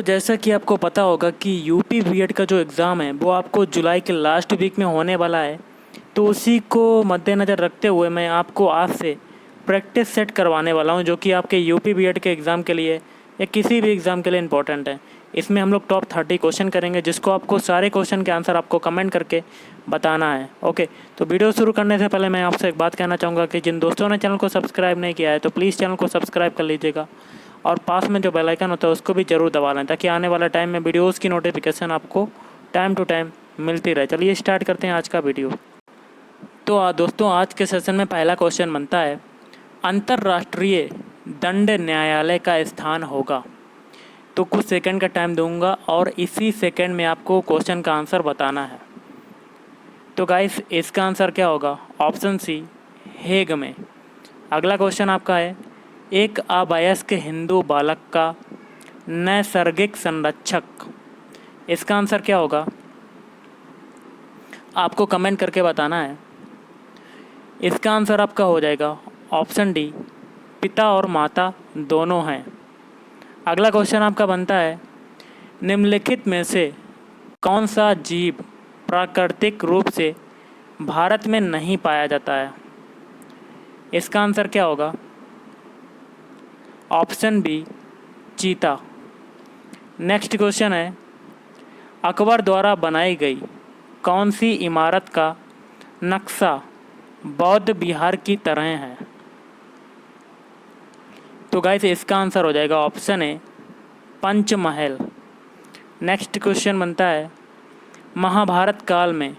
तो जैसा कि आपको पता होगा कि यूपी बीएड का जो एग्ज़ाम है वो आपको जुलाई के लास्ट वीक में होने वाला है। तो उसी को मद्देनज़र रखते हुए मैं आपको आज से प्रैक्टिस सेट करवाने वाला हूं, जो कि आपके यूपी बीएड के एग्ज़ाम के लिए या किसी भी एग्ज़ाम के लिए इम्पोर्टेंट है। इसमें हम लोग टॉप 30 क्वेश्चन करेंगे, जिसको आपको सारे क्वेश्चन के आंसर आपको कमेंट करके बताना है। ओके, तो वीडियो शुरू करने से पहले मैं आपसे एक बात कहना चाहूँगा कि जिन दोस्तों ने चैनल को सब्सक्राइब नहीं किया है तो प्लीज़ चैनल को सब्सक्राइब कर लीजिएगा और पास में जो बेल आइकन होता है उसको भी ज़रूर दबा लें, ताकि आने वाला टाइम में वीडियोज़ की नोटिफिकेशन आपको टाइम टू टाइम मिलती रहे। चलिए स्टार्ट करते हैं आज का वीडियो। तो दोस्तों, आज के सेशन में पहला क्वेश्चन बनता है, अंतर्राष्ट्रीय दंड न्यायालय का स्थान होगा। तो कुछ सेकंड का टाइम दूंगा और इसी सेकंड में आपको क्वेश्चन का आंसर बताना है। तो गाइस, इसका आंसर क्या होगा? ऑप्शन सी, हेग में। अगला क्वेश्चन आपका है, एक अवयस्क हिंदू बालक का नैसर्गिक संरक्षक। इसका आंसर क्या होगा? आपको कमेंट करके बताना है। इसका आंसर आपका हो जाएगा ऑप्शन डी, पिता और माता दोनों हैं। अगला क्वेश्चन आपका बनता है, निम्नलिखित में से कौन सा जीव प्राकृतिक रूप से भारत में नहीं पाया जाता है? इसका आंसर क्या होगा? ऑप्शन बी, चीता। नेक्स्ट क्वेश्चन है, अकबर द्वारा बनाई गई कौन सी इमारत का नक्शा बौद्ध विहार की तरह है? तो गाइस, इसका आंसर हो जाएगा option A, Panchmahal. Next question बनता है, महाभारत काल में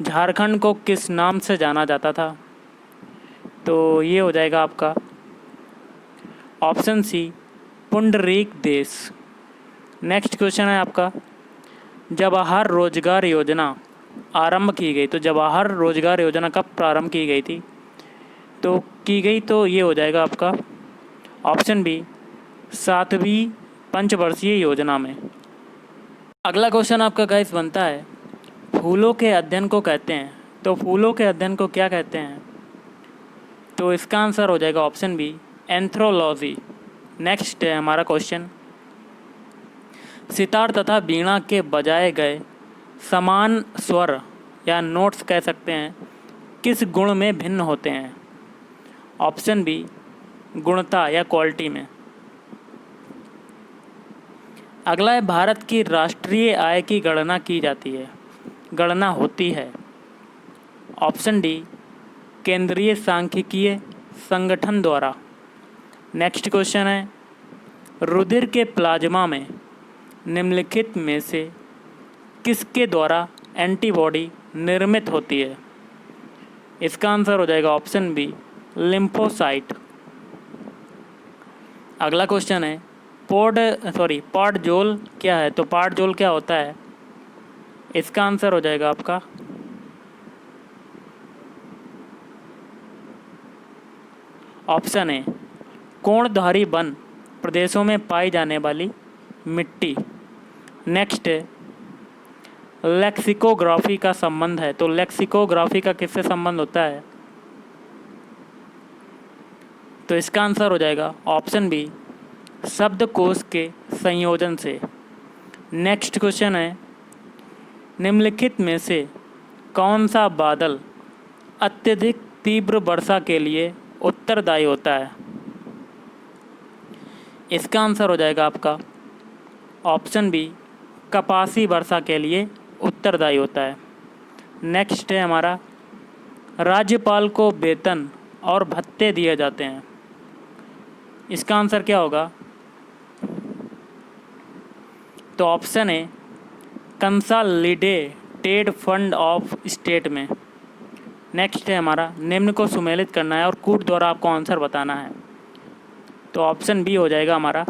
झारखंड को किस नाम से जाना जाता था? तो ये हो जाएगा आपका ऑप्शन सी, पुंडरीक देश। नेक्स्ट क्वेश्चन है आपका, जवाहर रोजगार योजना आरंभ की गई। तो जवाहर रोजगार योजना कब प्रारंभ की गई थी? तो ये हो जाएगा आपका ऑप्शन बी, 7वीं पंचवर्षीय योजना में। अगला क्वेश्चन आपका गाइस बनता है, फूलों के अध्ययन को कहते हैं। तो फूलों के अध्ययन को क्या कहते हैं? तो इसका आंसर हो जाएगा ऑप्शन बी, एंथ्रोलॉजी। नेक्स्ट है हमारा क्वेश्चन, सितार तथा वीणा के बजाए गए समान स्वर या नोट्स कह सकते हैं किस गुण में भिन्न होते हैं? ऑप्शन बी, गुणता या क्वालिटी में। अगला है, भारत की राष्ट्रीय आय की गणना होती है। ऑप्शन डी, केंद्रीय सांख्यिकीय संगठन द्वारा। नेक्स्ट क्वेश्चन है, रुधिर के प्लाज्मा में निम्नलिखित में से किसके द्वारा एंटीबॉडी निर्मित होती है? इसका आंसर हो जाएगा ऑप्शन बी, लिम्फोसाइट। अगला क्वेश्चन है, पॉडजोल क्या है? तो पॉडजोल क्या होता है? इसका आंसर हो जाएगा आपका ऑप्शन ए, कोणधारी वन प्रदेशों में पाई जाने वाली मिट्टी। नेक्स्ट है, लेक्सिकोग्राफी का संबंध है। तो लेक्सिकोग्राफी का किससे संबंध होता है? तो इसका आंसर हो जाएगा ऑप्शन बी, शब्दकोश के संयोजन से। नेक्स्ट क्वेश्चन है, निम्नलिखित में से कौन सा बादल अत्यधिक तीव्र वर्षा के लिए उत्तरदायी होता है? इसका आंसर हो जाएगा आपका ऑप्शन बी, कपासी वर्षा के लिए उत्तरदायी होता है। नेक्स्ट है हमारा, राज्यपाल को वेतन और भत्ते दिए जाते हैं। इसका आंसर क्या होगा? तो ऑप्शन है, कंसोलिडेटेड फंड ऑफ स्टेट में। नेक्स्ट है हमारा, निम्न को सुमेलित करना है और कूट द्वारा आपको आंसर बताना है। तो ऑप्शन बी हो जाएगा हमारा।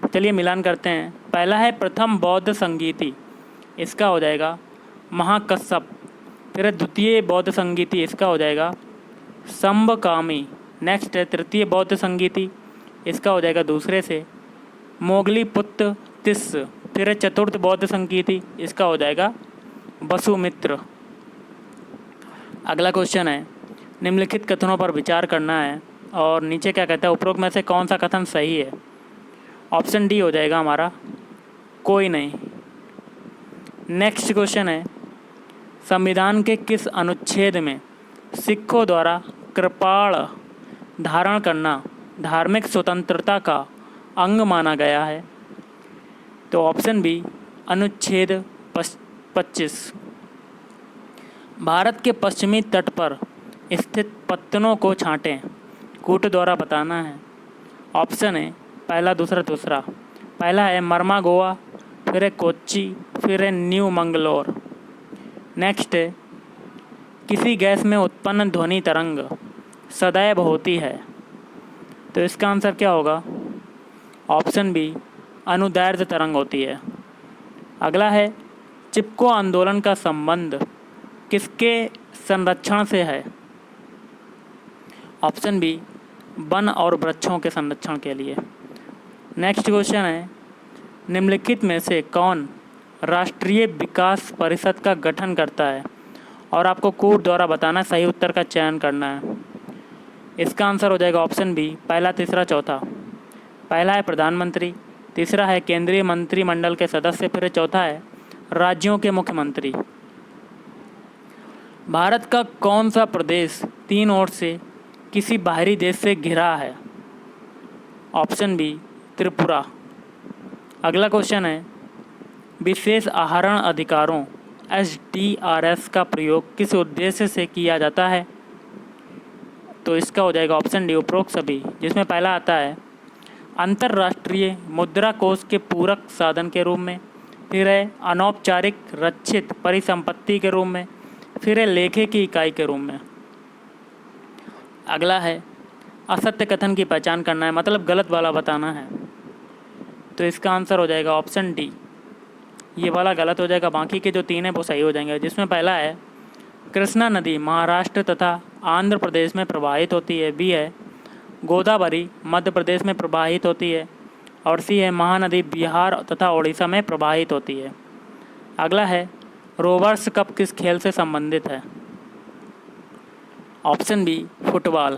चलिए मिलान करते हैं। पहला है प्रथम बौद्ध संगीति, इसका हो जाएगा महाकश्यप। फिर द्वितीय बौद्ध संगीति, इसका हो जाएगा संबकामी। नेक्स्ट है तृतीय बौद्ध संगीति, इसका हो जाएगा दूसरे से मोगलीपुत्र तिस्स। फिर है चतुर्थ बौद्ध संगीति, इसका हो जाएगा वसुमित्र। अगला क्वेश्चन है, निम्नलिखित कथनों पर विचार करना है और नीचे क्या कहता है, उपरोक्त में से कौन सा कथन सही है? ऑप्शन डी हो जाएगा हमारा, कोई नहीं। नेक्स्ट क्वेश्चन है, संविधान के किस अनुच्छेद में सिखों द्वारा कृपाण धारण करना धार्मिक स्वतंत्रता का अंग माना गया है? तो ऑप्शन बी, अनुच्छेद 25। भारत के पश्चिमी तट पर स्थित पत्तनों को छांटें, कूट द्वारा बताना है। ऑप्शन है पहला, दूसरा, तीसरा। पहला है मरमा गोवा, फिर है कोच्चि, फिर है न्यू मंगलोर। नेक्स्ट है, किसी गैस में उत्पन्न ध्वनि तरंग सदैव होती है। तो इसका आंसर क्या होगा? ऑप्शन बी, अनुदैर्ध्य तरंग होती है। अगला है, चिपको आंदोलन का संबंध किसके संरक्षण से है? ऑप्शन बी, वन और वृक्षों के संरक्षण के लिए। नेक्स्ट क्वेश्चन है, निम्नलिखित में से कौन राष्ट्रीय विकास परिषद का गठन करता है? और आपको कोड द्वारा बताना, सही उत्तर का चयन करना है। इसका आंसर हो जाएगा ऑप्शन बी, पहला, तीसरा, चौथा। पहला है प्रधानमंत्री, तीसरा है केंद्रीय मंत्रिमंडल के सदस्य, फिर चौथा है राज्यों के मुख्यमंत्री। भारत का कौन सा प्रदेश तीन ओर से किसी बाहरी देश से घिरा है? Option B, Tripura. अगला क्वेश्चन है, विशेष आहरण अधिकारों SDRS का प्रयोग किस उद्देश्य से किया जाता है? तो इसका हो जाएगा ऑप्शन डी, उपरोक्त सभी, जिसमें पहला आता है अंतर्राष्ट्रीय मुद्रा कोष के पूरक साधन के रूप में, फिर है अनौपचारिक रक्षित परिसंपत्ति के रूप में, फिर है लेखे की इकाई के रूप में। अगला है असत्य कथन की पहचान करना है, मतलब गलत वाला बताना है। तो इसका आंसर हो जाएगा ऑप्शन डी, ये वाला गलत हो जाएगा, बाकी के जो तीन है वो सही हो जाएंगे। जिसमें पहला है कृष्णा नदी महाराष्ट्र तथा आंध्र प्रदेश में प्रवाहित होती है, बी है गोदावरी मध्य प्रदेश में प्रवाहित होती है, और सी है महानदी बिहार तथा उड़ीसा में प्रवाहित होती है। अगला है रोवर्स कप किस खेल से संबंधित है? Option B, football.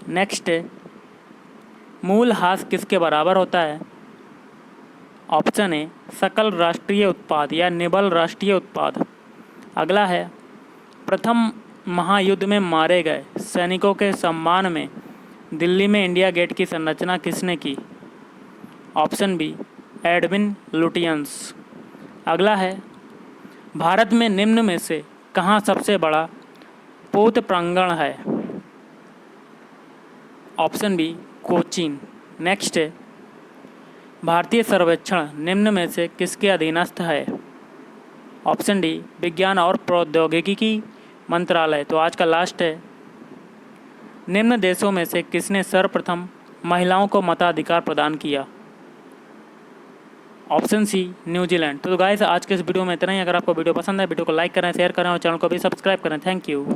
नेक्स्ट है मूल ह्रास किसके बराबर होता है? ऑप्शन ए सकल राष्ट्रीय उत्पाद या निबल राष्ट्रीय उत्पाद। अगला है प्रथम महायुद्ध में मारे गए सैनिकों के सम्मान में दिल्ली में इंडिया गेट की संरचना किसने की? Option B, Edwin Lutyens. अगला है भारत में निम्न में से कहाँ सबसे बड़ा पोत प्रांगण है? Option B, Cochin. नेक्स्ट है भारतीय सर्वेक्षण निम्न में से किसके अधीनस्थ है? ऑप्शन डी, विज्ञान और प्रौद्योगिकी मंत्रालय। तो आज का लास्ट है, निम्न देशों में से किसने सर्वप्रथम महिलाओं को मताधिकार प्रदान किया? Option C, New Zealand. तो गाइस आज के इस वीडियो में इतना ही। अगर आपको वीडियो पसंद है, वीडियो को लाइक करें, शेयर करें और चैनल को भी सब्सक्राइब करें। Thank you.